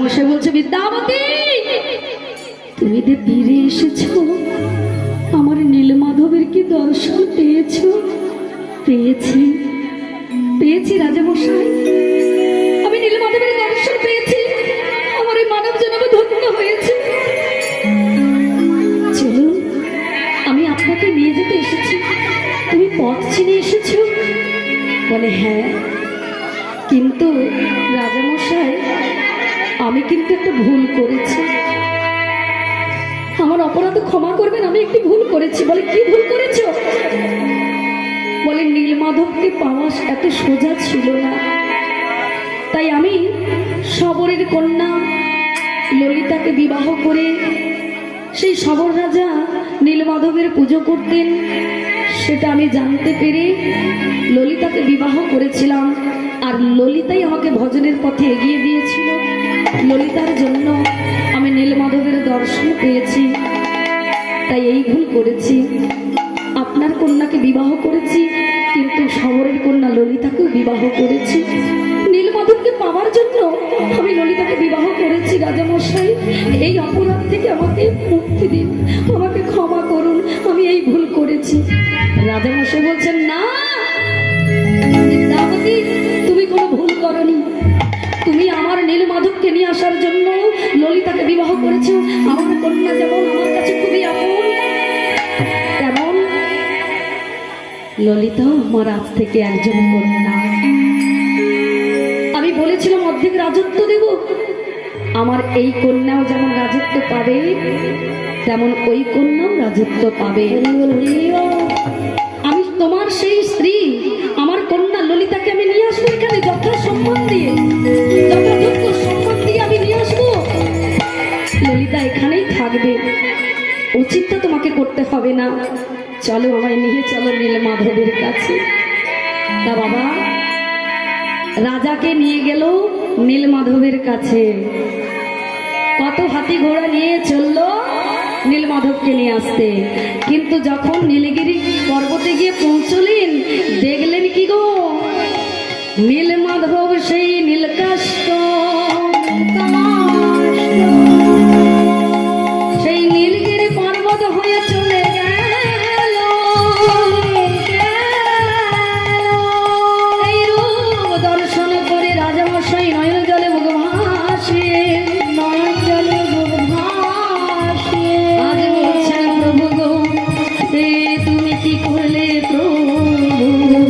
মশাই বলছে, বিদ্যাবতী তুমি যে তীরে এসেছো, আমার নীলমাধবের কি দর্শন পেয়েছো? পেয়েছি পেয়েছি রাজামশাই, আমি নীলমাধবের দর্শন পেয়েছি। আমার এই মানব জন্ম ধন্য হয়েছে। চলুন, আমি আপনাকে নিয়ে যেতে এসেছি। তুমি পথ চিনে এসেছো? বলে হ্যাঁ, কিন্তু রাজামশাই আমি কিন্তু একটা ভুল করেছি, আমার অপরাধ ক্ষমা করবেন, আমি একটি ভুল করেছি। বলে কি ভুল করেছো? বলে নীলমাধবকে পাওয়া এত সোজা ছিল না, তাই আমি শবরের কন্যা ললিতাকে বিবাহ করে সেই শবর রাজা নীলমাধবের পুজো করতেন, সেটা আমি জানতে পেরে ললিতাকে বিবাহ করেছিলাম। আর ললিতাই আমাকে ভজনের পথে এগিয়ে দিয়েছিল। ললিতার জন্য আমি নীলমাধবের দর্শন পেয়েছি, তাই এই ভুল করেছি। আপনার কন্যাকে বিবাহ করেছি, কিন্তু শবরের কন্যা ললিতাকেও বিবাহ করেছি। নীলমাধবকে পাওয়ার জন্য আমি ললিতাকে বিবাহ করেছি। রাজামশাই, এই অপরাধ থেকে আমাকে মুক্তি দিন, আমাকে ক্ষমা করুন, আমি এই ভুল করেছি। রাজামশাই বলছেন, না বিদ্যাবতী, তুমি কোনো ভুল করনি। তুমি আমার নীলমাধবকে নিয়ে আসার জন্য ললিতাকে বিবাহ করেছো। আমার কন্যা যেমন আমার কাছে খুবই আপন, তেমন ললিতাও আমার আজ থেকে একজন কন্যা। আমি বলেছিলাম অর্ধেক রাজত্ব দেব, আমার এই কন্যাও যেমন রাজত্ব পাবে, তেমন ওই কন্যাও রাজত্ব পাবে। আমি তোমার সেই স্ত্রী, আমার কন্যা ললিতাকে আমি নিয়ে আসবো এখানে, যথা সম্মান দিয়ে, যথাযোগ্য সম্মান দিয়ে আমি নিয়ে আসবো। ললিতা এখানেই থাকবে, উচিতটা তোমাকে করতে হবে না। চলো, আমায় নিয়ে চলো নীলমাধবের কাছে। তা বাবা রাজাকে নিয়ে গেল নীলমাধবের কাছে। কত হাতি ঘোড়া নিয়ে চললো নীলমাধবকে নিয়ে আসতে, কিন্তু যখন নীলগিরি পর্বতে গিয়ে পৌঁছলেন, দেখলেন কি গো, নীলমাধব সেই নীলকাষ্ঠ, সেই নীলগিরি পর্বত হয়ে চলে গেল। এই রূপ দর্শন করে রাজামশাই নয়ন জলে মুখ ভাসিয়ে, নয়ন জলে মুখ ভাসিয়ে আজ বলছেন, প্রভু গো তুমি কি করলে প্রভু গো,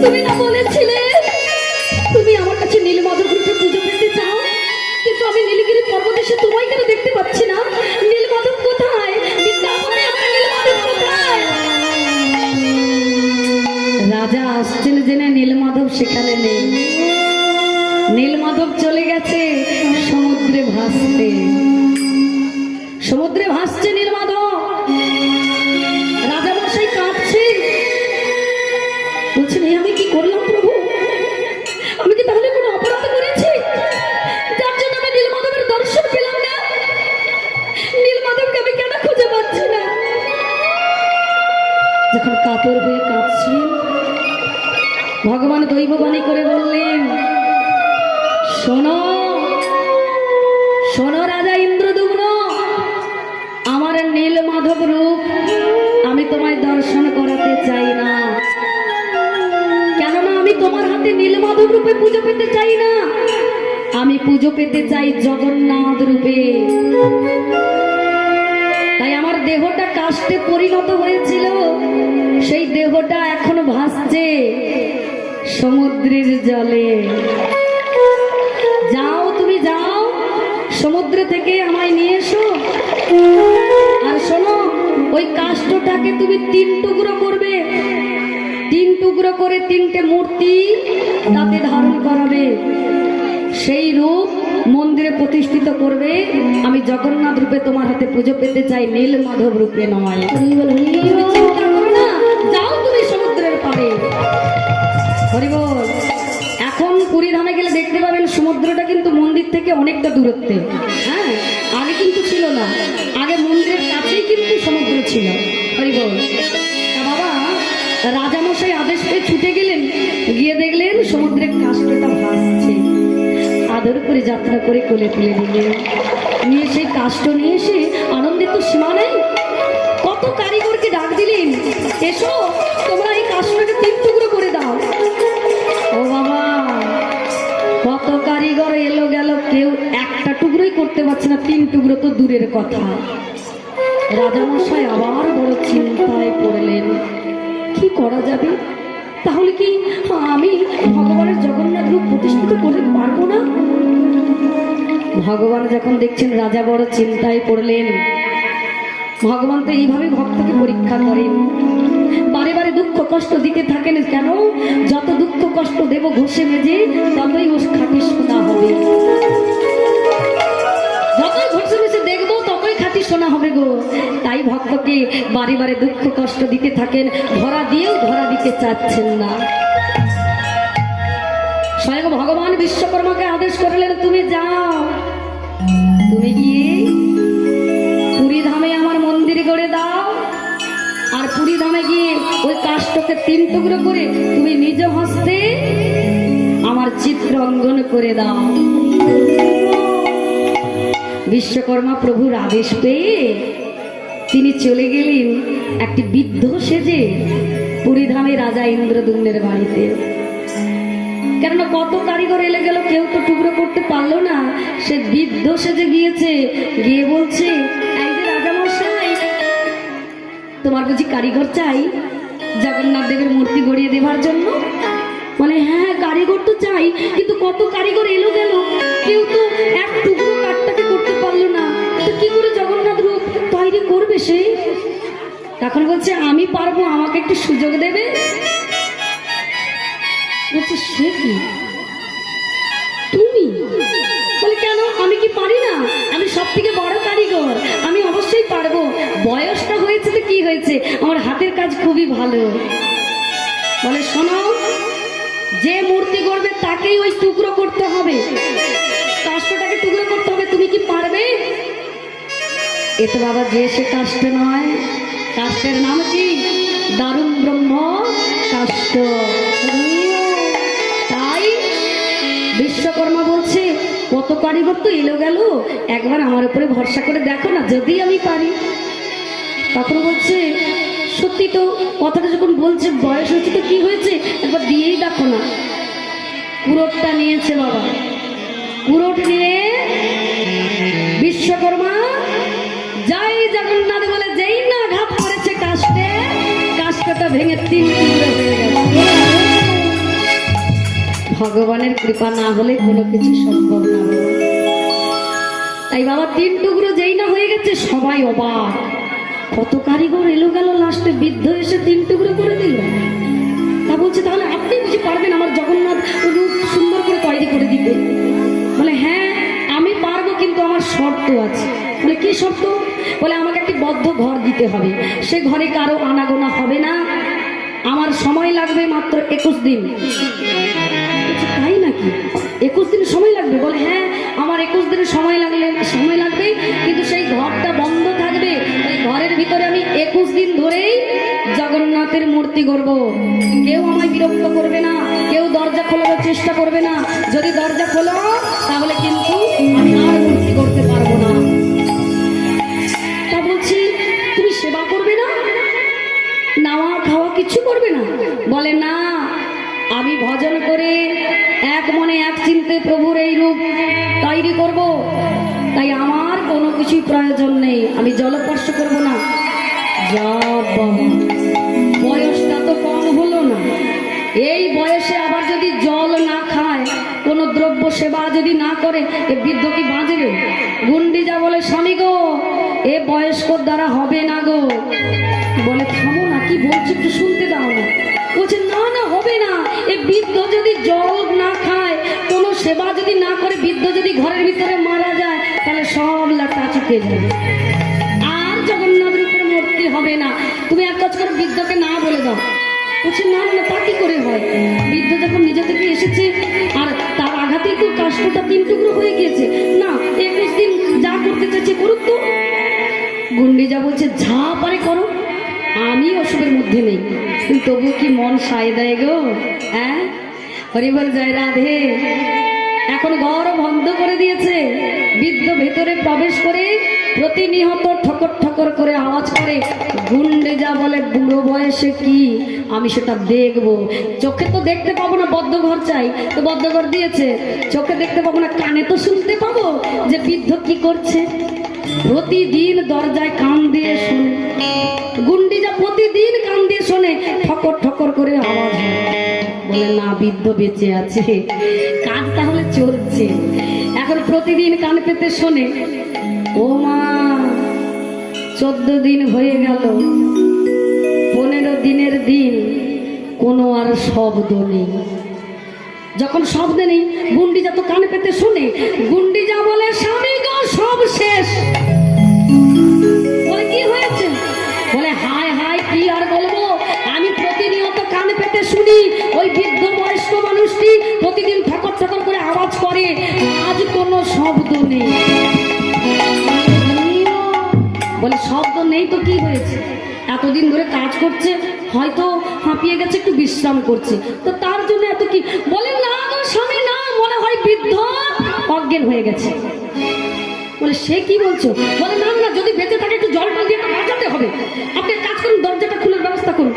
তুমি না বলেছিলে তুমি আমার কাছে নীলমাধব রূপে পুজো পেতে চাও, কিন্তু আমি নীলগিরি পর্বত এসে তোমায় কেন দেখতে পাচ্ছি না? নীলমাধব কোথায়? বিদ্যাপতি, আমার নীলমাধব কোথায়? রাজা আসছেন জেনে নীলমাধব সেখানে নেই। নীলমাধব চলে গেছে সমুদ্রে ভাসতে, সমুদ্রে ভাসছে নীলমাধব। রাজামশাই কাঁদছে, বলছেন এই আমি কি করলাম প্রভু? আমি কি তাহলে কোনো অপরাধ করেছি যার জন্য আমি নীলমাধবের দর্শন পেলাম না? নীলমাধবকে আমি কেন খুঁজে পাচ্ছি না? যখন কাতর হয়ে কাঁদছেন, ভগবান দৈববাণী করে বললেন, শোনো শোনো রাজা ইন্দ্রদুম্ন, আমার নীলমাধব রূপ আমি তোমায় দর্শন করাতে চাই না। কেননা আমি তোমার হাতে নীলমাধব রূপে পুজো পেতে চাই না, আমি পুজো পেতে চাই জগন্নাথ রূপে। তাই আমার দেহটা কাষ্ঠে পরিণত হয়েছিল, সেই দেহটা এখন ভাসছে সমুদ্রের জলে। যাও, তুমি যাও, সমুদ্র থেকে আমায় নিয়ে এসো। আর শোনো, ওই কাষ্ঠটাকে তুমি 3 টুকরো করবে, 3 টুকরো করে 3টে মূর্তি তাতে ধারণ করাবে, সেই রূপ মন্দিরে প্রতিষ্ঠিত করবে। আমি জগন্নাথ রূপে তোমার হাতে পুজো পেতে চাই, নীলমাধব রূপে নয়। চিন্তা করো না, যাও তুমি সমুদ্রের পাড়ে। হরি বল। এখন পুরী ধামে গেলে দেখতে পাবেন সমুদ্রটা কিন্তু মন্দির থেকে অনেকটা দূরত্বে। হ্যাঁ, আগে কিন্তু ছিল না, আগে মন্দিরের কাছেই কিন্তু সমুদ্র ছিল। হরি বল। তা বাবা রাজামশাই আদেশ পেয়ে ছুটে গেলেন, গিয়ে দেখলেন সমুদ্রের কাষ্ঠটা ভাসছে। আদর করে যাত্রা করে কোলে তুলে নিলেন, নিয়ে সেই কাষ্ঠ নিয়ে এসে আনন্দিত সীমা নেই। কত কারিগরকে ডাক দিলেন, এসো তোমরা এই কাষ্ঠটাকে 3 টুকরো করে দাও। ও বাবা, কত কারিগর এলো গেল, কেউ একটা টুকরোই করতে পারছে না, 3 টুকরো তো দূরের কথা। রাজামশাই আবার বড় চিন্তায় পড়লেন, কি করা যাবে? তাহলে কি আমি ভগবানের জগন্নাথ রূপ প্রতিষ্ঠিত করতে পারবো না? ভগবান যখন দেখছেন রাজা বড় চিন্তায় পড়লেন, ভগবান তো এইভাবে ভক্তকে পরীক্ষা করেন, বারে বারে দুঃখ কষ্ট দিতে থাকেন। কেন? যত দুঃখ কষ্ট দেব ঘষে মেজে ততই ওর খাঁটি সোনা হবে, যতই ঘষে মেজে দেখবো ততই খাঁটি সোনা হবে গো। তাই ভক্তকে বারে বারে দুঃখ কষ্ট দিতে থাকেন, ধরা দিয়েও ধরা দিতে চাচ্ছেন না। স্বয়ং ভগবান বিশ্বকর্মাকে আদেশ করলেন, তুমি যাও, তুমি গিয়ে পুরী ধামে আমার মন্দির গড়ে দাও, আর পুরী ধামে গিয়ে ওই কাষ্ঠকে 3 টুকরো করে তুমি নিজ হস্তে আমার চিত্র অঙ্কন করে দাও। বিশ্বকর্মা প্রভুর আদেশ পেয়ে তিনি চলে গেলেন একটি বৃদ্ধ সেজে পুরী ধামে রাজা ইন্দ্রদ্যুম্নের বাড়িতে। কেননা কত কারিগর এলে গেল, কেউ তো টুকরো করতে পারলো না। সে বৃদ্ধ সেজে গিয়েছে, গিয়ে বলছে, এই যে রাজামশাই, তোমার বুঝি কারিগর চাই জগন্নাথ দেবের মূর্তি গড়িয়ে দেবার জন্য? বলে, হ্যাঁ কারিগর তো চাই, কিন্তু কত কারিগর এলো গেল, কেউ তো এক টুকরো কাঠটাকে করতে পারলো না, তো কি করে জগন্নাথ রূপ তৈরি করবে সে? তখন বলছে, আমি পারবো, আমাকে একটু সুযোগ দেবে। বলছে, সে কি তুমি? বলে, কেন, আমি কি পারি না? আমি সব থেকে বড় কারিগর, আমি অবশ্যই পারবো। বয়সটা হয়েছে তো কি হয়েছে, আমার হাতের কাজ খুবই ভালো। বলে, শোনো, যে মূর্তি গড়বে তাকেই ওই টুকরো করতে হবে, কাষ্ঠটাকে টুকরো করতে হবে, তুমি কি পারবে? এ তো বাবা যে সে কাষ্ঠ নয়, কাষ্ঠের নাম কি? দারুণ ব্রহ্ম কাষ্ঠ। তাই বিশ্বকর্মা বলছে, কত কারিগর তো এলো গেল, একবার আমার উপরে ভরসা করে দেখো না, যদি আমি পারি। তখন বলছে, সত্যি তো, কথাটা যখন বলছে বয়স হয়েছে তো কি হয়েছে, একবার দিয়েই দেখো না। কুড়োটটা নিয়েছে বাবা, কুড়োট নিয়ে বিশ্বকর্মা জয় জগন্নাথ বলে যেই না ঘাত করেছে কাষ্ঠে, কাষ্ঠটা ভেঙে 3 টুকরো হয়ে গেছে। ভগবানের কৃপা না হলে কোনো কিছু সম্ভব না। তাই বাবা 3 টুকরো যেই না হয়ে গেছে, সবাই অবাক, কত কারিগর এলো গেল, লাস্টে বৃদ্ধ এসে 3 টুকরো করে দিল। তা বলছে, তাহলে আপনি বুঝি পারবেন আমার জগন্নাথ রূপ সুন্দর করে তৈরি করে দিতে? বলে, হ্যাঁ আমি পারবো, কিন্তু আমার শর্ত আছে। বলে, কি শর্ত? বলে, আমাকে একটি বদ্ধ ঘর দিতে হবে, সে ঘরে কারো আনাগোনা হবে না, আমার সময় লাগবে মাত্র 21 দিন। তাই নাকি? 21 দিন সময় লাগবে? বলে, হ্যাঁ আমার 21 দিনের সময় লাগবে, কিন্তু সেই ঘরটা বন্ধ থাকবে, ওই ঘরের ভিতরে আমি 21 দিন ধরেই জগন্নাথের মূর্তি গড়ব, কেউ আমায় বিরক্ত করবে না, কেউ দরজা খোলার চেষ্টা করবে না। যদি দরজা খোলো তাহলে কিন্তু আমি আর মূর্তি করতে পারবো না। তা বলছি, তুমি সেবা করবে না, নাওয়া খাওয়া কিছু করবে না? বলে, না, আমি ভজন করে এক মনে এক চিন্তে প্রভুর এই রূপ তৈরি করব, তাই আমার কোনো কিছুই প্রয়োজন নেই, আমি জলস্পর্শ করব না। যা বাবা, বয়সটা তো কম হলো না, এই বয়সে আবার যদি জল না খায়, কোনো দ্রব্য সেবা যদি না করে, এ বৃদ্ধ কি বাঁচবে? গুন্ডিজা বলে, স্বামী গো, এ বয়স্কর দ্বারা হবে না গো। বলে, থামো না, কি বলছি একটু শুনতে দাও না। বলছে, না না, হবে না, এ বৃদ্ধ যদি জল না খায়, কোনো সেবা যদি না করে, বৃদ্ধ যদি ঘরের ভিতরে মারা যায়, তাহলে সব লাটা চুকে যাবে, আর জগন্নাথ রূপের মূর্তি হবে না। তুমি এক কাজ করে বৃদ্ধকে না বলে দাও। বলছে, না না, তা কি করে হয়? বৃদ্ধ যখন নিজে থেকে এসেছে, আর তার আঘাতেই তো কাষ্ঠটা 3 টুকরো হয়ে গিয়েছে, না 21 দিন যা করতে চাইছে করুক তো। গুন্ডিজা বলছে, যা পারে করো, আমি ওসবের মধ্যে নেই, তবু কি মন সায় দেয় গো? হ্যাঁ, হরি বল জয় রাধে। এখন ঘর বন্ধ করে দিয়েছে, বৃদ্ধ ভেতরে প্রবেশ করে প্রতিনিয়ত ঠকর ঠকর করে আওয়াজ করে। গুন্ডে যা বলে বুড়ো বয়সে কি আমি সেটা দেখবো। চোখে তো দেখতে পাবো না, বদ্ধ ঘর চাই, তো বদ্ধ ঘর দিয়েছে। চোখে দেখতে পাবো না, কানে তো শুনতে পাবো যে বৃদ্ধ কি করছে। প্রতিদিন দরজায় কান দিয়ে শোনে, গুন্ডি যা প্রতিদিন কান দিয়ে শোনে, ঠকর ঠকর করে আওয়াজ হয়। বলে না, বৃদ্ধ বেঁচে আছে, কাজ তাহলে চলছে। এখন প্রতিদিন কান পেতে শোনে, ও মা 14 দিন হয়ে গেল, 15 দিনের দিন কোনো আর শব্দ নেই। যখন শব্দ নেই, গুন্ডিজা তো কান পেতে শুনে। গুন্ডিজা বলে, স্বামী গো সব শেষ। বলে কি হয়েছে? বলে হায় হায়, কি আর বলবো, আমি প্রতিনিয়ত কান পেতে শুনি ওই বৃদ্ধ বয়স্ক মানুষটি প্রতিদিন ঠকর ঠকর করে আওয়াজ করে, আজ কোনো শব্দ নেই। বলে শব্দ নেই তো কি হয়েছে? এতদিন ধরে কাজ করছে, হয়তো হাঁপিয়ে গেছে, একটু বিশ্রাম করছে, তো তার জন্য এত কি? বলে না গো স্বামী না, মনে হয় বৃদ্ধ অজ্ঞান হয়ে গেছে। বলে সে কি বলছো? বলে না না, যদি বেঁচে থাকে একটু জল টল দিয়ে তো বাঁচাতে হবে। আপনি কাজ করুন, দরজাটা খোলার ব্যবস্থা করুন।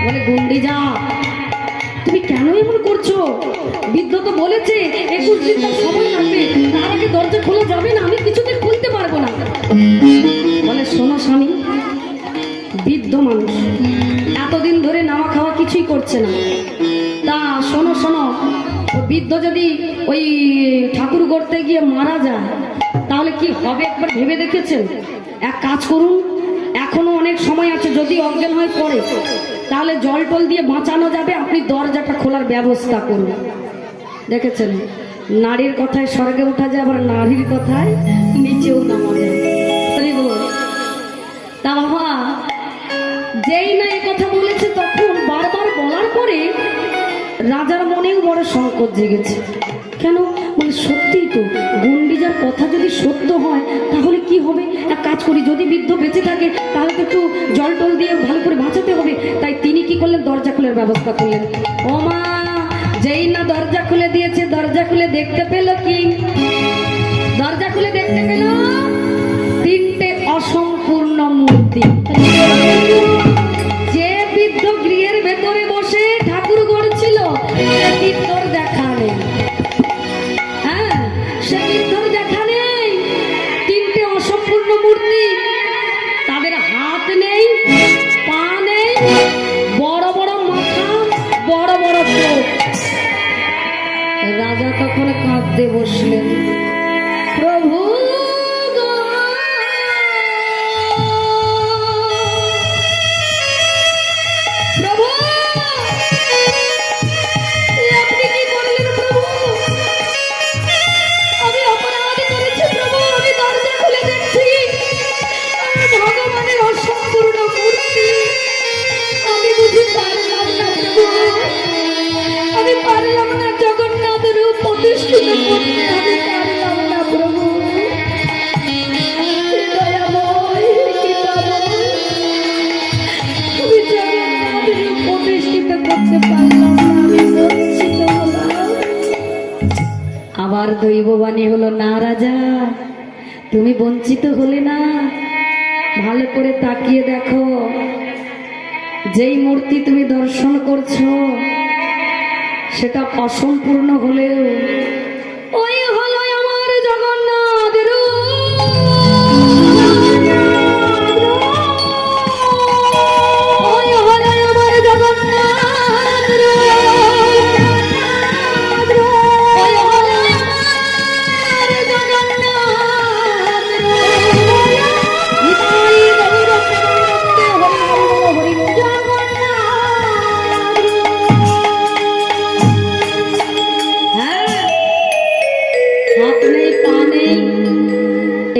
বলে গুন্ডি যা, তুমি কেন এমন করছো? বৃদ্ধ তো বলেছে 21 দিন তার সময় লাগবে, তার আগে দরজা খোলা যাবে না, আমি কিছুতে খুলতে পারবো না। বলে শোনো স্বামী, বৃদ্ধ মানুষ এতদিন ধরে নাওয়া খাওয়া কিছুই করছে না, তা শোনো শোনো, বৃদ্ধ যদি ওই ঠাকুর গড়তে গিয়ে মারা যায় তাহলে কি হবে একবার ভেবে দেখেছেন? এক কাজ করুন, এখনো অনেক সময় আছে, যদি অজ্ঞান হয়ে পড়ে তাহলে জল টল দিয়ে বাঁচানো যাবে, আপনি দরজাটা খোলার ব্যবস্থা করুন। দেখেছেন, নারীর কথায় স্বর্গে ওঠা যায়, আবার নারীর কথায় নিচেও নামা যায়। তা বাবা যেই না এই কথা বলেছে, তখন বারবার বলার পরে রাজার মনেও বড় সংকট জেগেছে। কেন? মানে সত্যিই তো, গুন্ডিজার কথা যদি সত্য হয় তাহলে কি হবে? এক কাজ করি, যদি বৃদ্ধ বেঁচে থাকে তাহলে তো একটু জল টল দিয়ে ভালো করে বাঁচাতে হবে। তাই তিনি কি করলেন? দরজা খুলে ব্যবস্থা করলেন। ও মা যেই না দরজা খুলে দিয়েছে, দরজা খুলে দেখতে পেল কি? দরজা খুলে দেখতে পেল 3টে অসম্পূর্ণ মূর্তি। যে বৃদ্ধ গৃহের ভেতরে বসে ঠাকুর গড়ছিল, সে বৃদ্ধর দেখা নেই। হ্যাঁ, সে বৃদ্ধর দেখা নেই। 3টে অসম্পূর্ণ মূর্তি, তাদের হাত নেই, পা নেই, বড় বড় মাথা, বড় বড় চোখ। রাজা তখন কাঁদতে বসলেন, প্রভু আবার দৈববাণী হলো, না রাজা তুমি বঞ্চিত হলে না, ভালো করে তাকিয়ে দেখো, যেই মূর্তি তুমি দর্শন করছো সেটা অসম্পূর্ণ হলেও ওই হলো আমার জগন্নাথ রূপ। ওই হলো আমার জগন্নাথ রূপ। ওই হলো আমার জগন্নাথ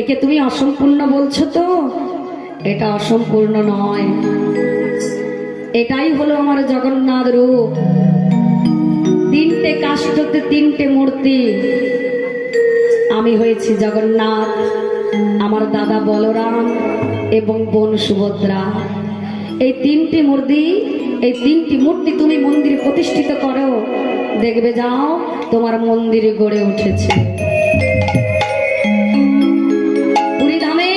একে তুমি অসম্পূর্ণ বলছো তো? এটা অসম্পূর্ণ নয়, এটাই হলো আমার জগন্নাথ রূপ। 3টে কাষ্ঠতে 3টে মূর্তি, আমি হয়েছি জগন্নাথ, আমার দাদা বলরাম এবং বোন সুভদ্রা। এই 3টে মূর্তি এই 3টি মূর্তি তুমি মন্দিরে প্রতিষ্ঠিত করো, দেখবে যাও তোমার মন্দিরে গড়ে উঠেছে। পুরীধামে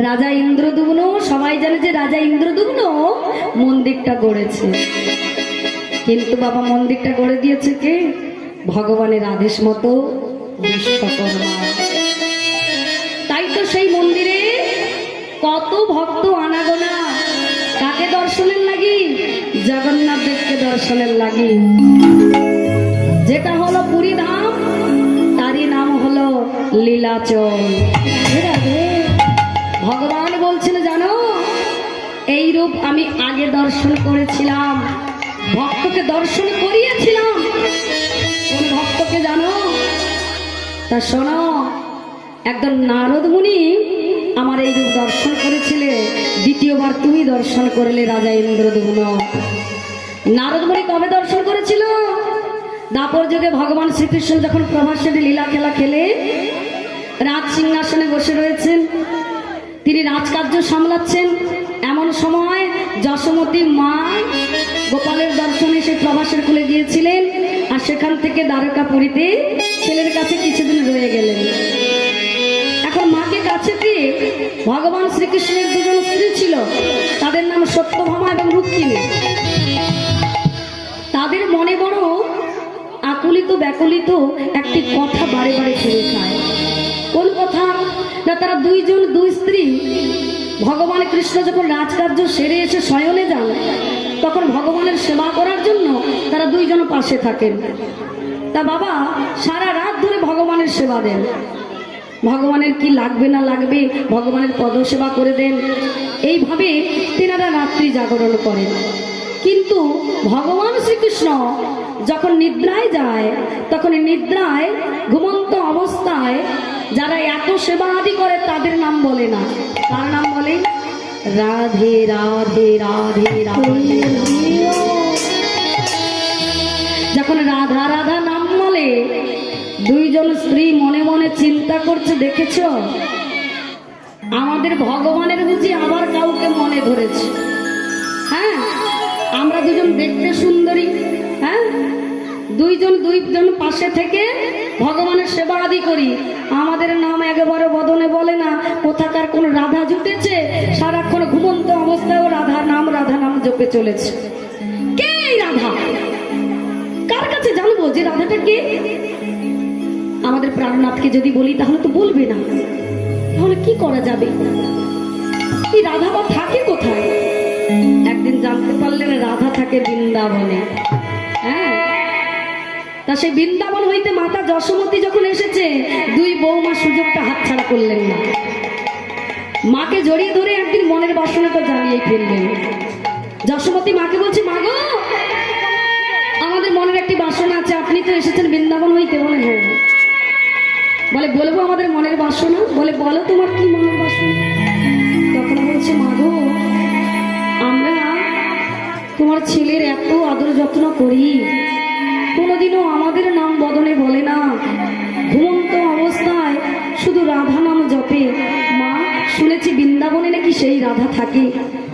রাজা ইন্দ্রদুম্ন, সবাই জানে যে রাজা ইন্দ্রদুম্ন মন্দিরটা গড়েছে, কিন্তু বাবা মন্দিরটা গড়ে দিয়েছে কে? ভগবানের আদেশ মতো বিশ্বকর্মা। তাই তো সেই মন্দিরে কত ভক্ত আনাগোনা, কাকে দর্শনের লাগি? জগন্নাথ দেবকে দর্শনের লাগি। যেটা হলো পুরী ধাম, তারই নাম হলো লীলাচল। ভগবান বলছিল জানো, এই রূপ আমি আগে দর্শন করেছিলাম, ভক্তকে দর্শন করিয়েছিলাম। কোন ভক্তকে জানো? তা শোনো, একজন নারদ মুনি আমার এই রূপ দর্শন করেছিলে, দ্বিতীয়বার তুমি দর্শন করলে রাজা ইন্দ্রদুম্ন। নারদ মুনি কবে দর্শন করেছিল? দাপর যুগে ভগবান শ্রীকৃষ্ণ যখন প্রভাসের লীলা খেলা খেলে রাজ সিংহাসনে বসে রয়েছেন, তিনি রাজকার্য সামলাচ্ছেন, এমন সময় যশোমতী মা গোপালের দর্শনে সেই প্রভাসের কোলে গিয়েছিলেন, আর সেখান থেকে দ্বারকাপুরীতে ছেলের কাছে কিছুদিন রয়ে গেলেন। এখন মাকে কাছে পেয়ে ভগবান শ্রীকৃষ্ণের দুজন স্ত্রী ছিল, তাদের নাম সত্যভামা এবং রুক্মিণী। তাদের মনে বড় আকুলিত ব্যাকুলিত একটি কথা বারে বারে ফিরে খায়। কোন কথা? না, তারা দুইজন দুই স্ত্রী ভগবান কৃষ্ণ যখন রাজকার্য সেরে এসে শয়নে যান, তখন ভগবানের সেবা করার জন্য তারা দুইজন পাশে থাকেন। তা বাবা সারা রাত ধরে ভগবানের সেবা দেন, ভগবানের কি লাগবে না লাগবে ভগবানের পদসেবা করে দেন, এইভাবে তেনারা রাত্রি জাগরণ করেন। কিন্তু ভগবান শ্রীকৃষ্ণ যখন নিদ্রায় যায়, তখন নিদ্রায় ঘুমন্ত অবস্থায় যারা এত সেবা আদি করে তাদের নাম বলে না। তার নাম বলে রাধে রাধে রাধে রাধে। যখন রাধা রাধা নাম বলে, দুইজন স্ত্রী মনে মনে চিন্তা করছে, দেখেছ আমাদের ভগবানের বুঝি আবার কাউকে মনে ধরেছে। হ্যাঁ, আমরা দুজন দেখতে সুন্দরী, হ্যাঁ, দুইজন পাশে থেকে ভগবানের সেবা আদি করি, আমাদের নাম একেবারে বদনে বলে না। কোথাকার কোন রাধা জুটেছে, সারাক্ষণ ঘুমন্ত অবস্থায় রাধা নাম জপে চলেছে। কে এই রাধা? কার কাছে জানবো যে রাধাটা কে? আমাদের প্রাণনাথকে যদি বলি তাহলে তো বলবে না, তাহলে কি করা যাবে? এই রাধা বা থাকে কোথায়? একদিন জানতে পারলেন রাধা থাকে বৃন্দাবনে। হ্যাঁ, তা সেই বৃন্দাবন হইতে মাতা যশোমতী যখন এসেছে, দুই বৌমা সুযোগটা হাতছাড়া করলেন না, মাকে জড়িয়ে ধরে একদিন মনের বাসনাটা জানিয়ে ফেললেন। যশোমতী মাকে বলছে, মা গো, আমাদের মনের একটি বাসনা আছে, আপনি তো এসেছেন বৃন্দাবন হইতে। বলে হ্যাঁ। বলে বলবো আমাদের মনের বাসনা? বলে বলো তোমার কি মনের বাসনা? তখন বলছে, মা গো, আমরা তোমার ছেলের এত আদর যত্ন করি, কোনোদিনও আমাদের নাম বদনে বলে না, ঘুমন্ত অবস্থায় শুধু রাধা নাম জপে। মা, শুনেছি বৃন্দাবনে নাকি সেই রাধা থাকে,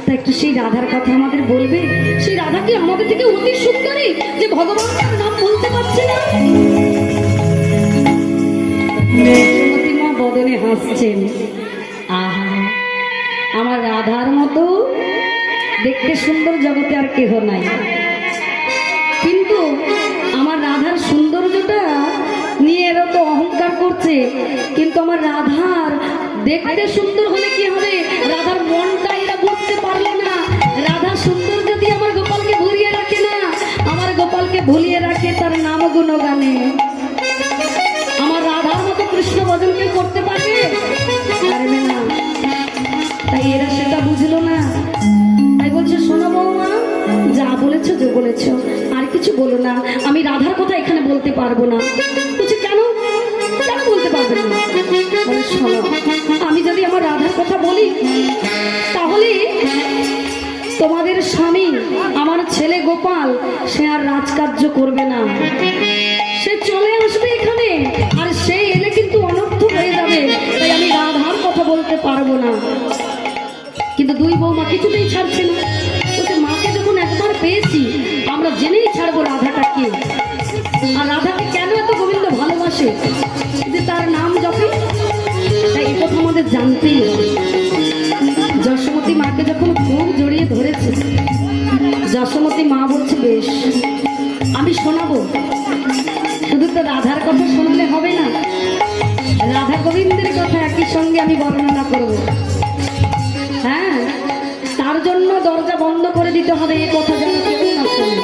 তা একটু সেই রাধার কথা আমাদের বলবে? সেই রাধা কি আমাদের থেকে অতি সুন্দরী যে ভগবানের নাম বলতে পারছে না? মা বদনে হাসছেন, আহা, আমার রাধার মতো দেখতে সুন্দর জগতে আর কেহ নাই, কিন্তু আমার রাধার সৌন্দর্যটা নিয়ে এরা তো অহংকার করছে। কিন্তু আমার রাধার দেখতে সুন্দর হলে কি হবে, রাধার মনটা এরা বুঝতে পারলো না। রাধা সুন্দর যদি আমার গোপালকে ভুলিয়ে রাখে না, আমার গোপালকে ভুলিয়ে রাখে তার নাম গুণগানে। আমার রাধার মতো কৃষ্ণ ভজন কেউ করতে পারবে? পারবে না। তাই এরা সেটা বুঝলো না। তাই বলছে, শোনো বৌমা, যা বলেছো যে বলেছো, আর কিছু বলো না, আমি রাধার কথা এখানে বলতে পারবো না। বলছে, কেন কেন বলতে পারবে না? বলে, শোনো, আমি যদি আমার রাধার কথা বলি তাহলে তোমাদের স্বামী আমার ছেলে গোপাল সে আর রাজকার্য করবে না, সে চলে আসবে এখানে, আর সে এলে কিন্তু অনর্থ হয়ে যাবে। তাই আমি রাধার কথা বলতে পারবো না। কিন্তু দুই বৌমা কিছুতেই ছাড়ছে না। বলছে, পেয়েছি, আমরা জেনেই ছাড়বো রাধাটাকে। আর রাধাকে কেন এত গোবিন্দ ভালোবাসে, যে তার নাম জপে, তাই এই কথা আমাদের জানতেই হবে। যশোমতী মাকে যখন খুব জড়িয়ে ধরেছে, যশোমতী মা বলছে বেশ আমি শোনাবো, শুধু তো রাধার কথা শোনালে হবে না, রাধা গোবিন্দের কথা একই সঙ্গে আমি বর্ণনা করব। হ্যাঁ, তার জন্য দরজা বন্ধ করে দিতে হবে, এই কথা যেন কেউ না শোনে।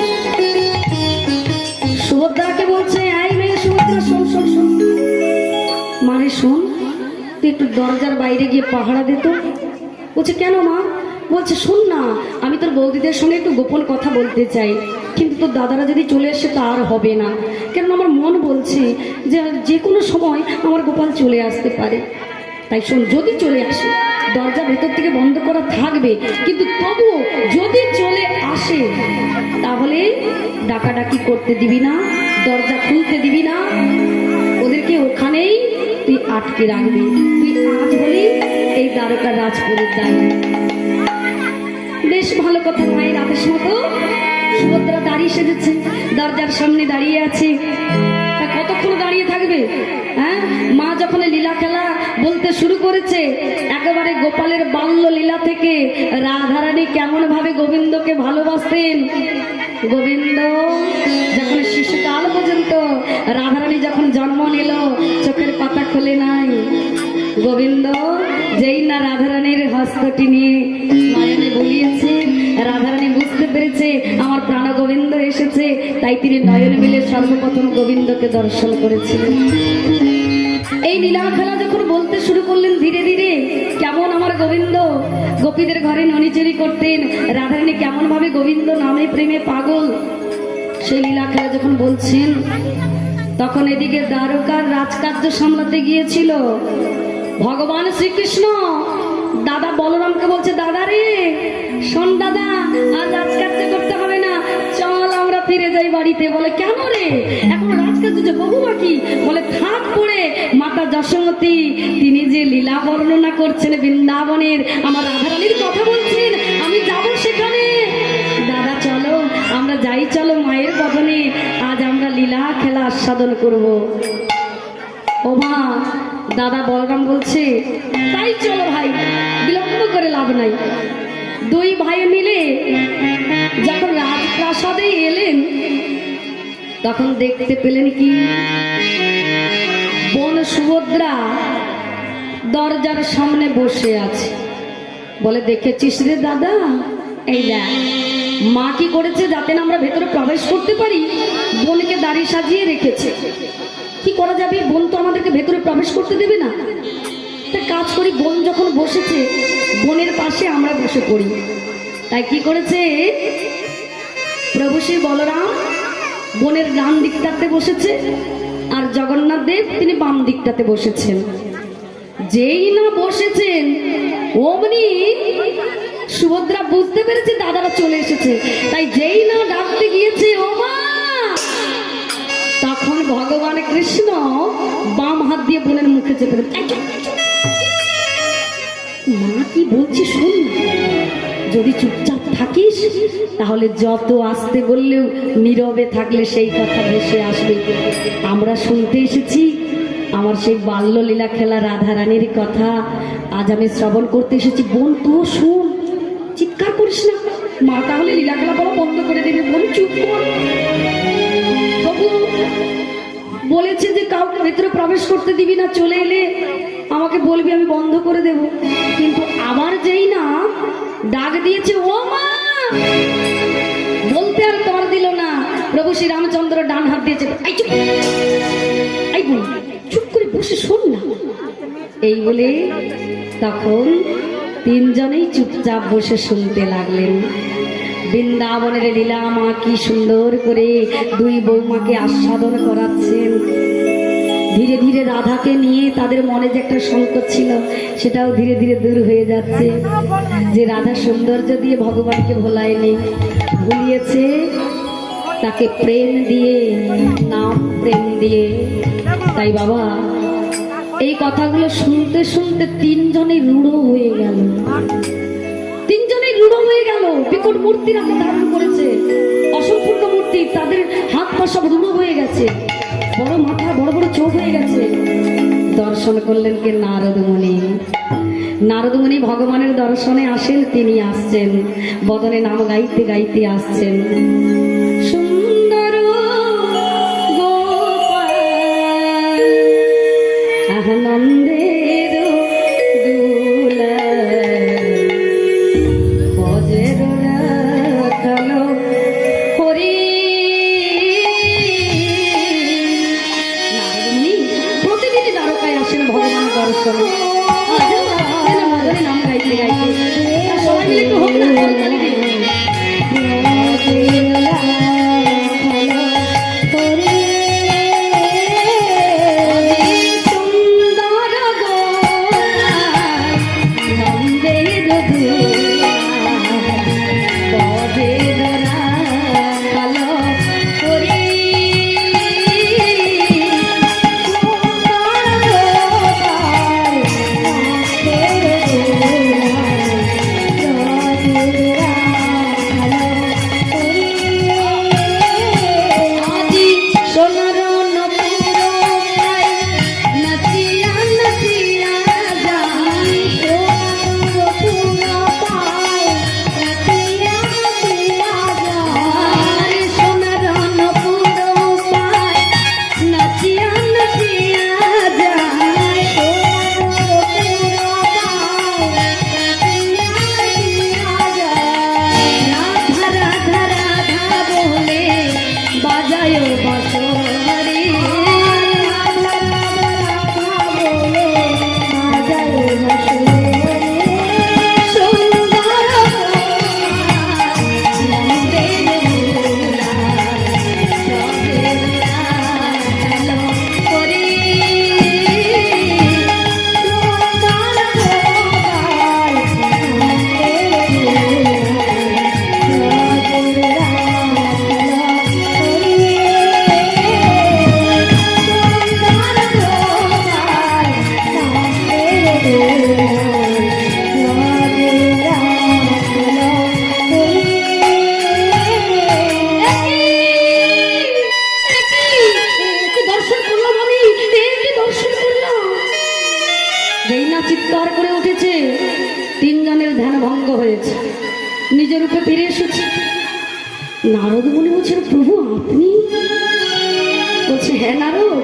সুভদ্রাকে বলছে এই মেয়ে সুভদ্রা, শোন শোন শোন, মানে শোন, তুই একটু দরজার বাইরে গিয়ে পাহারা দিত। বলছে কেন মা? বলছে শোন না, আমি তোর বৌদিদের সঙ্গে একটু গোপন কথা বলতে চাই, কিন্তু তোর দাদারা যদি চলে আসে তা আর হবে না, কেন আমার মন বলছে যে যে কোনো সময় আমার গোপাল চলে আসতে পারে। তাই শোন, যদি চলে আসে দরজা ভেতর থেকে বন্ধ করা থাকবে, কিন্তু তবুও যদি চলে আসে তাহলে ডাকাডাকি করতে দিবি না, দরজা খুলতে দিবি না, ওদেরকে ওখানেই তুই আটকে রাখবি। তুই আজ হলি এই দ্বারকা রাজপুরের দায়ী। বেশ ভালো কথা, মায়ের আদেশ মতো সুভদ্রা দাঁড়িয়ে সেজেছে, দরজার সামনে দাঁড়িয়ে আছে। তা কতক্ষণ দাঁড়িয়ে থাকবে? হ্যাঁ, মা যখন লীলা খেলা বলতে শুরু করেছে, একেবারে গোপালের বাল্য লীলা থেকে রাধারানী কেমন ভাবে গোবিন্দকে ভালোবাসতেন। গোবিন্দ যখন শিশুকাল পর্যন্ত, রাধারানী যখন জন্ম নিল চোখের পাতা খোলে নাই। গোবিন্দ যেই না রাধারানীর হস্তটি নিয়ে নয়নে বলিয়েছে, রাধারানী বুঝতে পেরেছে আমার প্রাণ গোবিন্দ এসেছে, তাই তিনি নয়নে মিলে সর্বপ্রথম গোবিন্দকে দর্শন করেছিলেন। এই লীলা খেলা যখন বলতে শুরু করলেন ধীরে ধীরে, কেমন আমার গোবিন্দ গোপীদের ঘরে ননিচুরি করতেন, রাধারানী কেমন ভাবে গোবিন্দ নামে প্রেমে পাগল, সেই লীলা খেলা যখন বলছেন, তখন এদিকে দ্বারকার রাজকার্য সামলাতে গিয়েছিল ভগবান শ্রীকৃষ্ণ। দাদা বলরামকে বলছে, দাদা রে শোন দাদা, আর রাজকার্য করতে হবে না, চল আমরা ফিরে যাই বাড়িতে। বলে কেন রে, এখন রাজকার্য যে বহু বাকি। বলে থাক পড়ে, মাতা যশোমতী তিনি যে লীলা বর্ণনা করছেন বৃন্দাবনের, আমার রাধারানীর কথা বলছেন, আমি যাব সেখানে। দাদা চলো আমরা যাই, চলো মায়ের বদনে আজ আমরা লীলা খেলা আস্বাদন করব। ও মা, দাদা বলরাম বলছে তাই চলো ভাই, বিলম্ব করে লাভ নাই। দুই ভাই মিলে যখন রাজপ্রাসাদে এলেন, তখন দেখতে পেলেন কি, বোন সুভদ্রা দরজার সামনে বসে আছে। বলে দেখেছিস রে দাদা, এই দেখ মা কি করেছে, যাতে না আমরা ভেতরে প্রবেশ করতে পারি বোনকে দাড়ি সাজিয়ে রেখেছে। কি করা যাবে, বোন তো আমাদেরকে ভেতরে প্রবেশ করতে দেবে না। তা কাজ করি, বোন যখন বসেছে বোনের পাশে আমরা বসে পড়ি। তাই কি করেছে, প্রভু শ্রী বলরাম বোনের ডান দিকটাতে বসেছে, আর জগন্নাথ দেব তিনি বাম দিকটাতে বসেছেন। যেই না বসেছেন অমনি সুভদ্রা বুঝতে পেরেছে দাদারা চলে এসেছে, তাই যেই না ডাকতে গিয়েছে ও মা, তখন ভগবান কৃষ্ণ বাম হাত দিয়ে বোনের মুখে চেপে দেন। মা কি বলছি শুন, যদি চুপচাপ থাকিস তাহলে যত আসতে বললেও নীরবে থাকলে সেই কথা ভেসে আসবে। আমরা শুনতে এসেছি আমার সেই বাল্য লীলা খেলা রাধারানীর কথা, আজ আমি শ্রবণ করতে এসেছি। বোন তুই শুন, চিৎকার করিস না, মা তাহলে লীলা খেলা বলা বন্ধ করে দেবে। বোন চুপ কর, বাবু বলেছে যে কাউকে ভেতরে প্রবেশ করতে দিবি না, চলে এলে আমাকে বলবি, আমি বন্ধ করে দেব। কিন্তু আবার যেই না ডাক দিয়েছে ও মা, বলতে আর তর দিল না। প্রভু শ্রী রামচন্দ্র ডান হাত দিয়েছে, এই চুপ, এই বোন চুপ করে বসে শোন না, এই বলে তখন তিনজনেই চুপচাপ বসে শুনতে লাগলেন। বৃন্দাবনের লীলা মা কি সুন্দর করে দুই বৌমাকে আস্বাদন করাচ্ছেন। ধীরে ধীরে রাধাকে নিয়ে তাদের মনে যে একটা সংকট ছিল সেটাও ধীরে ধীরে দূর হয়ে যাচ্ছে, যে রাধা সৌন্দর্য দিয়ে ভগবানকে ভোলায়নি, ভুলিয়েছে তাকে প্রেম দিয়ে, নাম প্রেম দিয়ে। তাই বাবা এই কথাগুলো শুনতে শুনতে তিনজনেই রূঢ় হয়ে গেল, তিনজনেই রূঢ় হয়ে গেল, বিকট মূর্তির আকার ধারণ করেছে। অসম্পূর্ণ মূর্তি, তাদের হাত পা সব রুড়ো হয়ে গেছে, বড় মাথা, বড় বড় চোখ হয়ে গেছে। দর্শন করলেন কে? নারদ মুনি। নারদ মুনি ভগবানের দর্শনে আসেন, তিনি আসছেন বদনে নাম গাইতে গাইতে আসছেন। সুন্দর গোপাল আনন্দের দুলাল, বজের রাখাল হরি। নারদ মুনি প্রতিদিনই দ্বারকায় আসেন ভগবানের দর্শনে। আজও আসছেন বদনে নাম গাইতে গাইতে। সবাই মিলে একটু হোক না করতালি দিয়ে। চিৎকার করে উঠেছে, তিনজনের ধ্যান ভঙ্গ হয়েছে, নিজের রূপে ফিরে এসেছে। নারদ মুনি বলছেন, প্রভু আপনি? বলছে, হ্যাঁ নারদ,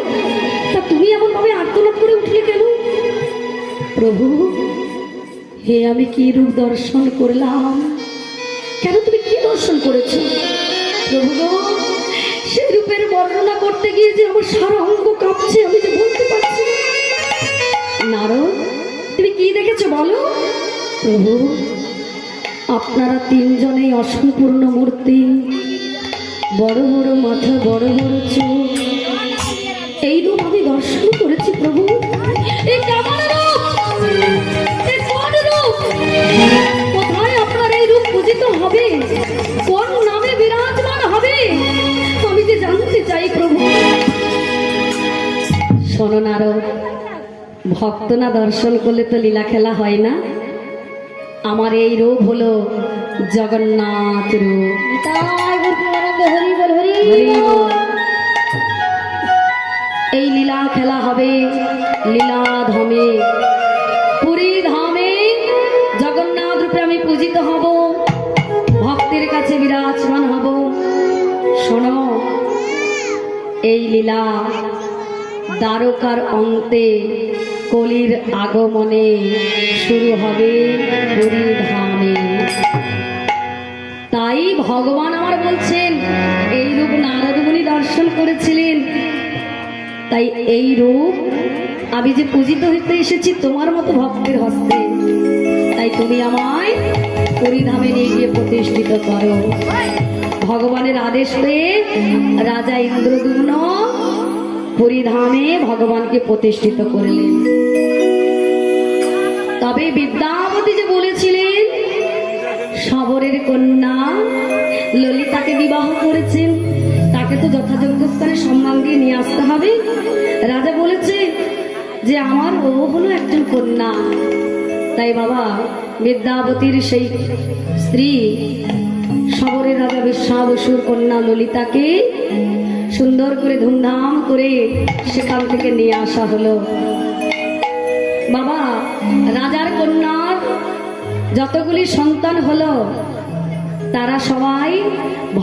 তা তুমি এমন ভাবে আর্তনাদ করে উঠলে কেন? প্রভু, হে আমি কি রূপ দর্শন করলাম? কেন তুমি কি দর্শন করেছো? প্রভু গো, সেই রূপের বর্ণনা করতে গিয়ে যে আমার সারা অঙ্গ কাঁপছে, আমি যে বলতে পারছি না। নারদ, তুমি কি দেখেছো বলো? প্রভু, আপনারা তিনজনেই অসম্পূর্ণ মূর্তি, বড় বড় মাথা, বড় বড় চোখ, এই রূপ আমি দর্শন করেছি। প্রভু, এই কেমন রূপ? এই কোন রূপ? কোথায় আপনার এই রূপ পূজিত হবে? কোন নামে বিরাজমান হবে? আমি যে জানতে চাই প্রভু। শোনো নারদ, ভক্ত না দর্শন করলে তো লীলা খেলা হয় না। আমার এই রূপ হলো জগন্নাথ রূপ। এই লীলা খেলা হবে লীলা ধামে, পুরী ধামে জগন্নাথ রূপে আমি পূজিত হব, ভক্তের কাছে বিরাজমান হব। শোনো, এই লীলা দ্বারকার অন্তে কলির আগমনে শুরু হবে পুরী ধামে। তাই ভগবান আমার বলছেন, এই রূপ নারদ মুনি দর্শন করেছিলেন, তাই এই রূপ আমি যে পূজিত হইতে এসেছি তোমার মতো ভক্তের হস্তে, তাই তুমি আমায় পুরী ধামে নিয়ে গিয়ে প্রতিষ্ঠিত করো। ভগবানের আদেশ পেয়ে রাজা ইন্দ্রদ্যুম্ন পুরী ধামে ভগবানকে প্রতিষ্ঠিত করলেন। তবে বিদ্যাবতী যে বলেছিলেন শবরের কন্যা ললিতাকে বিবাহ করেছেন, তাকে তো যথাযোগ্য স্থানে সম্মান দিয়ে নিয়ে আসতে হবে। রাজা বলেছে যে আমার ও হলো একজন কন্যা, তাই বাবা বিদ্যাবতীর সেই স্ত্রী শবরের রাজা বিশ্বাবসুর কন্যা ললিতাকে সুন্দর করে ধুমধাম করে সেখান থেকে নিয়ে আসা হলো। বাবা, রাজার কন্যার যতগুলি সন্তান হলো তারা সবাই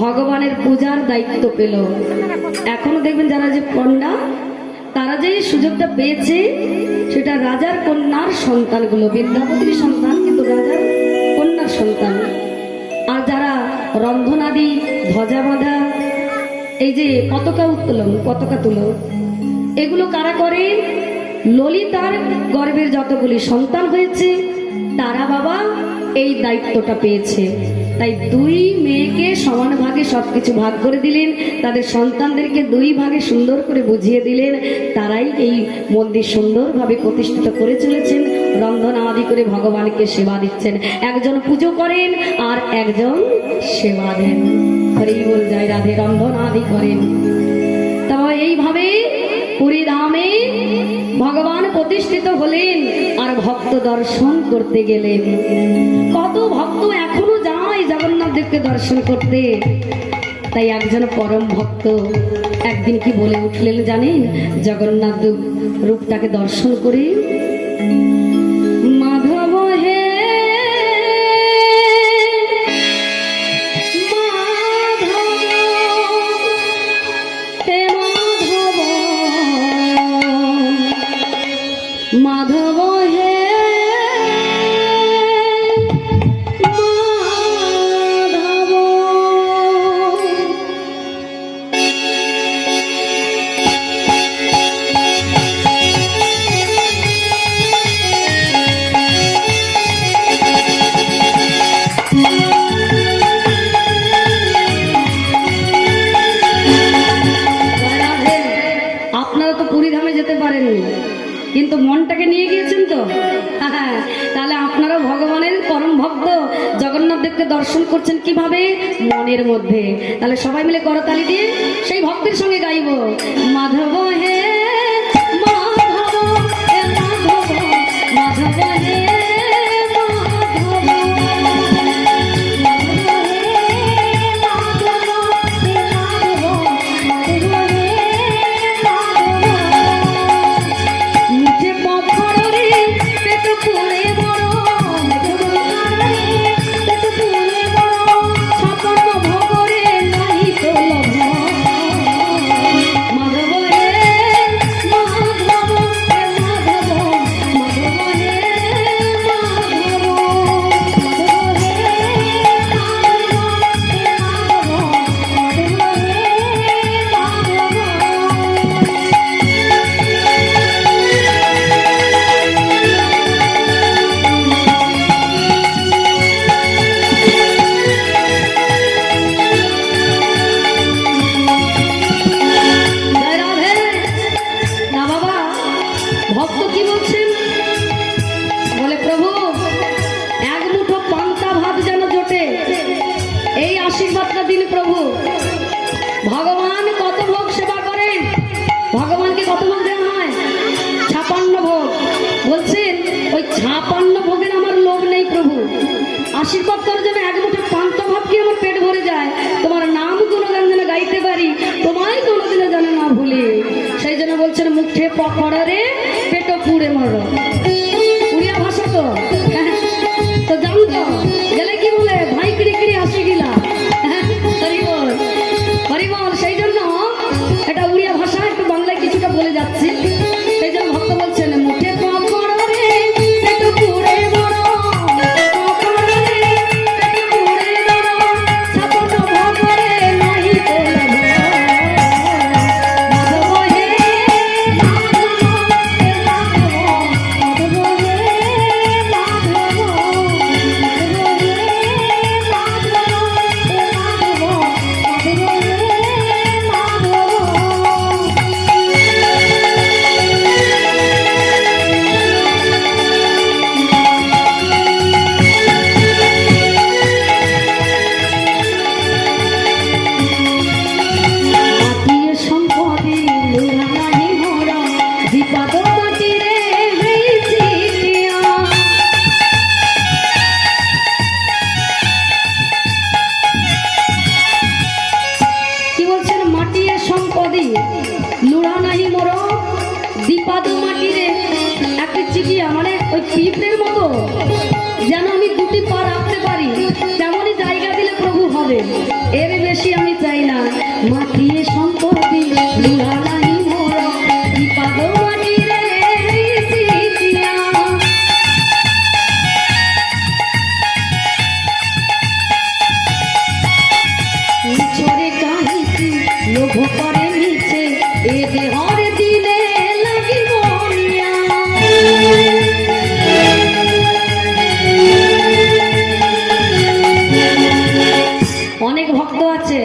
ভগবানের পূজার দায়িত্ব পেল। এখনো দেখবেন যারা যে কন্যা, তারা যে সুযোগটা পেয়েছে সেটা রাজার কন্যার সন্তানগুলো, বিদ্যাপতির সন্তান কিন্তু রাজার কন্যার সন্তান। আর যারা রন্ধনাদি, ধ্বজা বাঁধা, এই যে পতাকা উত্তোলন, পতাকা তুলো, এগুলো কারা করে? ললিতার গর্ভের যতগুলি সন্তান হয়েছে তারা বাবা এই দায়িত্বটা পেয়েছে। তাই দুই মেয়েকে সমান ভাগে সবকিছু ভাগ করে দিলেন, তাদের সন্তানদেরকে দুই ভাগে সুন্দর করে বুঝিয়ে দিলেন। তারাই এই মন্দির সুন্দরভাবে প্রতিষ্ঠিত করে চলেছেন, রন্ধন আদি করে ভগবানকে সেবা দিচ্ছেন। একজন পুজো করেন আর একজন সেবা দেন। হরি বল জয় রাধে। রন্ধন আদি করেন। তবে এইভাবে পুরী ধামে ভগবান প্রতিষ্ঠিত হলেন আর ভক্ত দর্শন করতে গেলেন। কত ভক্ত এখনো যায় জগন্নাথ দেবকে দর্শন করতে। তাই একজন পরম ভক্ত একদিন কি বলে উঠলেন জানেন? জগন্নাথ দেব রূপটাকে দর্শন করে, মাধব হে মাধব হে মাধব, আপনারা তো পুরী ধামে যেতে পারেননি, কিন্তু মনটাকে নিয়ে গিয়েছেন তো। তাহলে আপনারা ভগবানের পরম ভক্ত, জগন্নাথ দেবকে দর্শন করছেন কিভাবে? মনের মধ্যে। তাহলে সবাই মিলে করতালি দিয়ে সেই ভক্তের সঙ্গে গাইব, মাধব হে মাধব হে মাধব, মাধব হে মাধব হে দুটি পা রাখতে পারি তেমনই জায়গা দিলে প্রভু হবে। এর বেশি আমি চাই না। মাটিয়ে সম্পত্তি লুড়ালাই মোরা বিপাদ মাটি রে সিটিয়া। নিচরে কাহিছি লোভ করে নিচে এ দেহর দিলে লাগিব নিয়া। অনেক ভক্ত আছে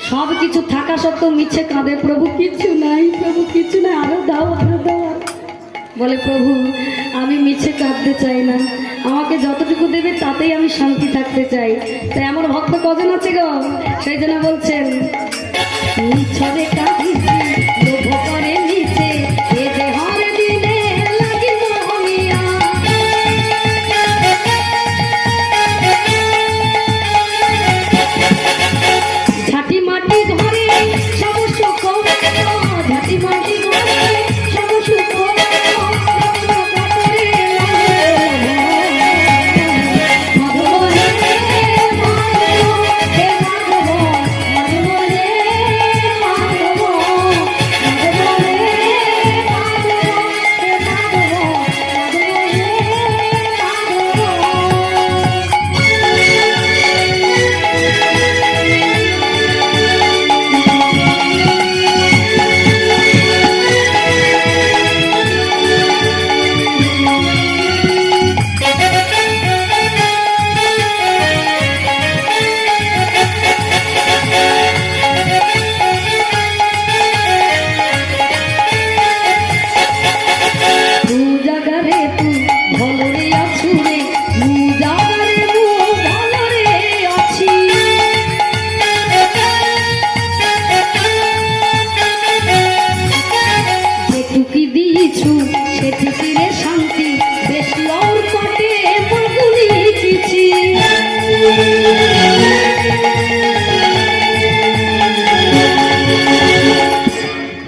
সব কিছু থাকা সত্ত্বেও মিছে কাঁদে, প্রভু কিছু নাই, প্রভু কিছু নাই, আরো দাও আরো দাও। বলে প্রভু আমি মিছে কাঁদতে চাই না, আমাকে যতটুকু দেবে তাতেই আমি শান্তি থাকতে চাই। তাই আমার ভক্ত কজন আছে গো? সেই জন্য বলছেন মিছরে কাঁদিছি লোভ করে নিচে এ দেহর দিলে লাগিব নিয়া। ঝাঁটি মাটি ঘরে সব সুখ, ঝাঁটি মাটি ঘরে সব সুখ,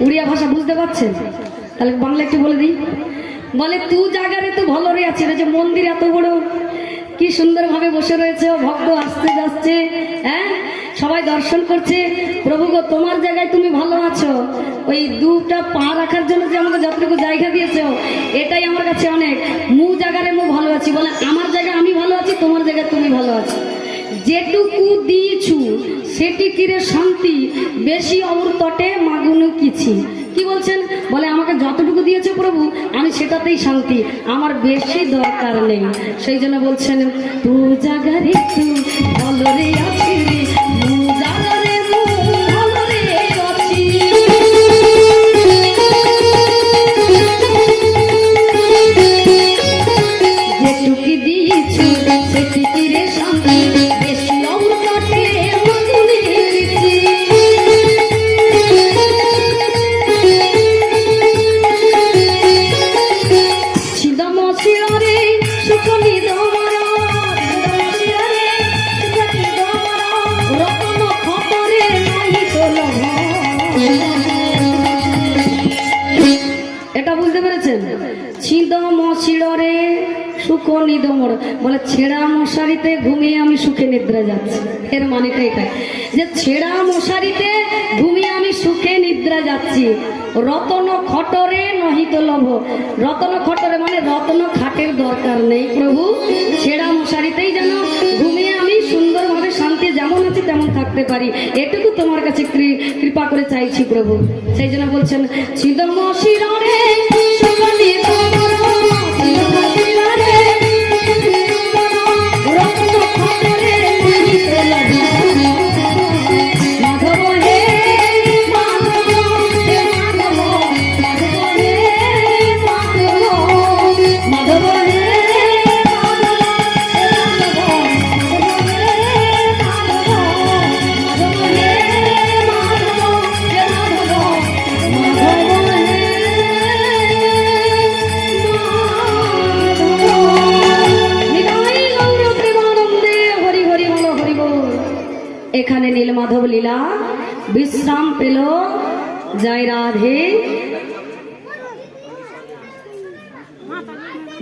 উড়িয়া ভাষা বুঝতে পারছেন? তাহলে বাংলা একটু বলে দিই। বলে তু জায়গারে তো ভালো রে আছে, যে মন্দির এত বড় কি সুন্দর ভাবে বসে রয়েছে, ভক্ত আসতে যাচ্ছে, হ্যাঁ সবাই দর্শন করছে। প্রভু গো তোমার জায়গায় তুমি ভালো আছো, ওই দুটা পা রাখার জন্য যে আমাকে যতটুকু জায়গা দিয়েছো এটাই আমার কাছে অনেক। মু জায়গারে মু ভালো আছি, বলে আমার জায়গায় আমি ভালো আছি, তোমার জায়গায় তুমি ভালো আছো। যেটুকু দিয়েছু সেটি কিরে শান্তি, বেশি অমর তটে মাগুনু কিছি। কি বলছেন? বলে আমাকে যতটুকু দিয়েছে প্রভু আমি সেটাতেই শান্তি, আমার বেশি দরকার নেই। সেই জন্য বলছেন তু জাগারে তু ভালো রে আছি রে, মু জাগারে মু ভালো রে আছি। যেটুকি দিয়েছি সেটুকি রে শান্তি, বেশি অমর তটে মাগুনু কিছি। এটা বুঝতে পেরেছেন? ছিদম শিড়রে সুখ নিদমর, বলে ছেঁড়া মশারিতে ঘুমিয়ে আমি সুখে নিদ্রা যাচ্ছি। এর মানেটা এটা যে ছেঁড়া মশারিতে ঘুমিয়ে আমি সুখে নিদ্রা যাচ্ছি। রতন খটরে নহিত লভ, রতন খটরে মানে রতন খাটের দরকার নেই প্রভু, ছেঁড়া মশারিতেই যেন ঘুমিয়ে আমি সুন্দরভাবে শান্তি যেমন আছি তেমন থাকতে পারি, এটুকু তোমার কাছে কৃপা করে চাইছি প্রভু। সেই জন্য বলছেন ছিদম শিররে সুখ নিদমর, ছিদম শিররে রতন খটরে নহিত লভ। মাধব হে মাধব হে মাধব, মাধব হে মাধব, মাধব হে মাধব হে মাধব, মাধব হে মাধব, মাধব হে মাধব হে মাধব, মাধব হে নিতাই গৌর প্রেমানন্দে হরি হরি বল হরি বল। এখানে নীলমাধব লীলা বিশ্রাম পেল। জয় রাধে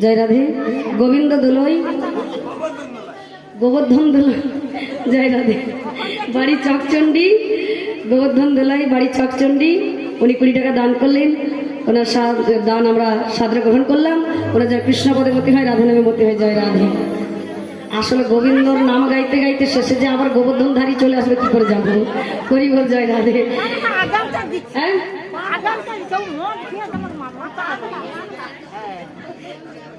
জয় রাধে। গোবিন্দ দোলই গোবর্ধন দোলাই, জয় রাধে, বাড়ি চকচণ্ডী, গোবর্ধন দোলাই বাড়ি চকচণ্ডী। উনি 20 টাকা দান করলেন। ওনার দান আমরা সাদরে গ্রহণ করলাম। ওরা যায় কৃষ্ণপদে মতি হয়, রাধা নামে মতি হয়, জয় রাধে। আসলে গোবিন্দর নাম গাইতে গাইতে শেষে যে আবার গোবর্ধনধারী চলে আসবে কি করে যাবো? করি বল, জয় রাধে। হ্যাঁ